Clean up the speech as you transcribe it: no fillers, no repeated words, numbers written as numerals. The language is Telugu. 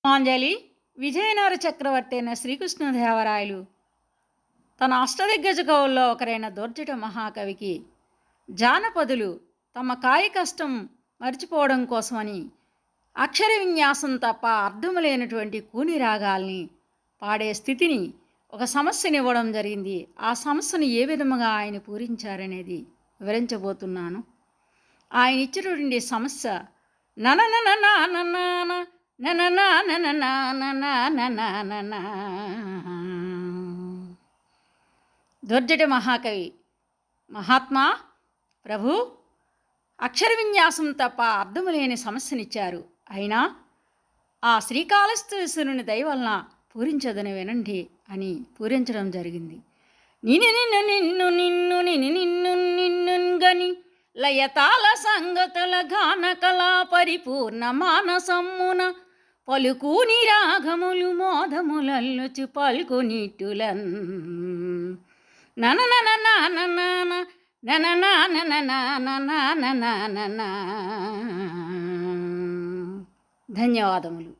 పుష్పాంజలి విజయనగర చక్రవర్తి అయిన శ్రీకృష్ణదేవరాయలు తన అష్టదిగ్గజ కవుల్లో ఒకరైన దుర్జట మహాకవికి జానపదులు తమ కాయ కష్టం మర్చిపోవడం కోసమని అక్షర విన్యాసం తప్ప అర్థము లేనటువంటి కూని రాగాల్ని పాడే స్థితిని ఒక సమస్యనివ్వడం జరిగింది. ఆ సమస్యను ఏ విధముగా ఆయన పూరించారనేది వివరించబోతున్నాను. ఆయన ఇచ్చినటువంటి సమస్య నననననననన దుర్జట మహాకవి మహాత్మా ప్రభు అక్షర విన్యాసం తప్ప అర్థము లేని సమస్యనిచ్చారు. అయినా ఆ శ్రీకాళహస్తీశ్వరుని దయ వలన పూరించదని వినండి అని పూరించడం జరిగింది. నిన్ను నిన్ను నిన్ను నిన్ను నిన్ను నిన్ను నిన్ను గని లయతాల సంగతుల గాన కళా పరిపూర్ణ మానసమ్మున పలుకుని రాగములు మోదములల్లుచు పల్కునిట్టులన్ ధన్యవాదములు.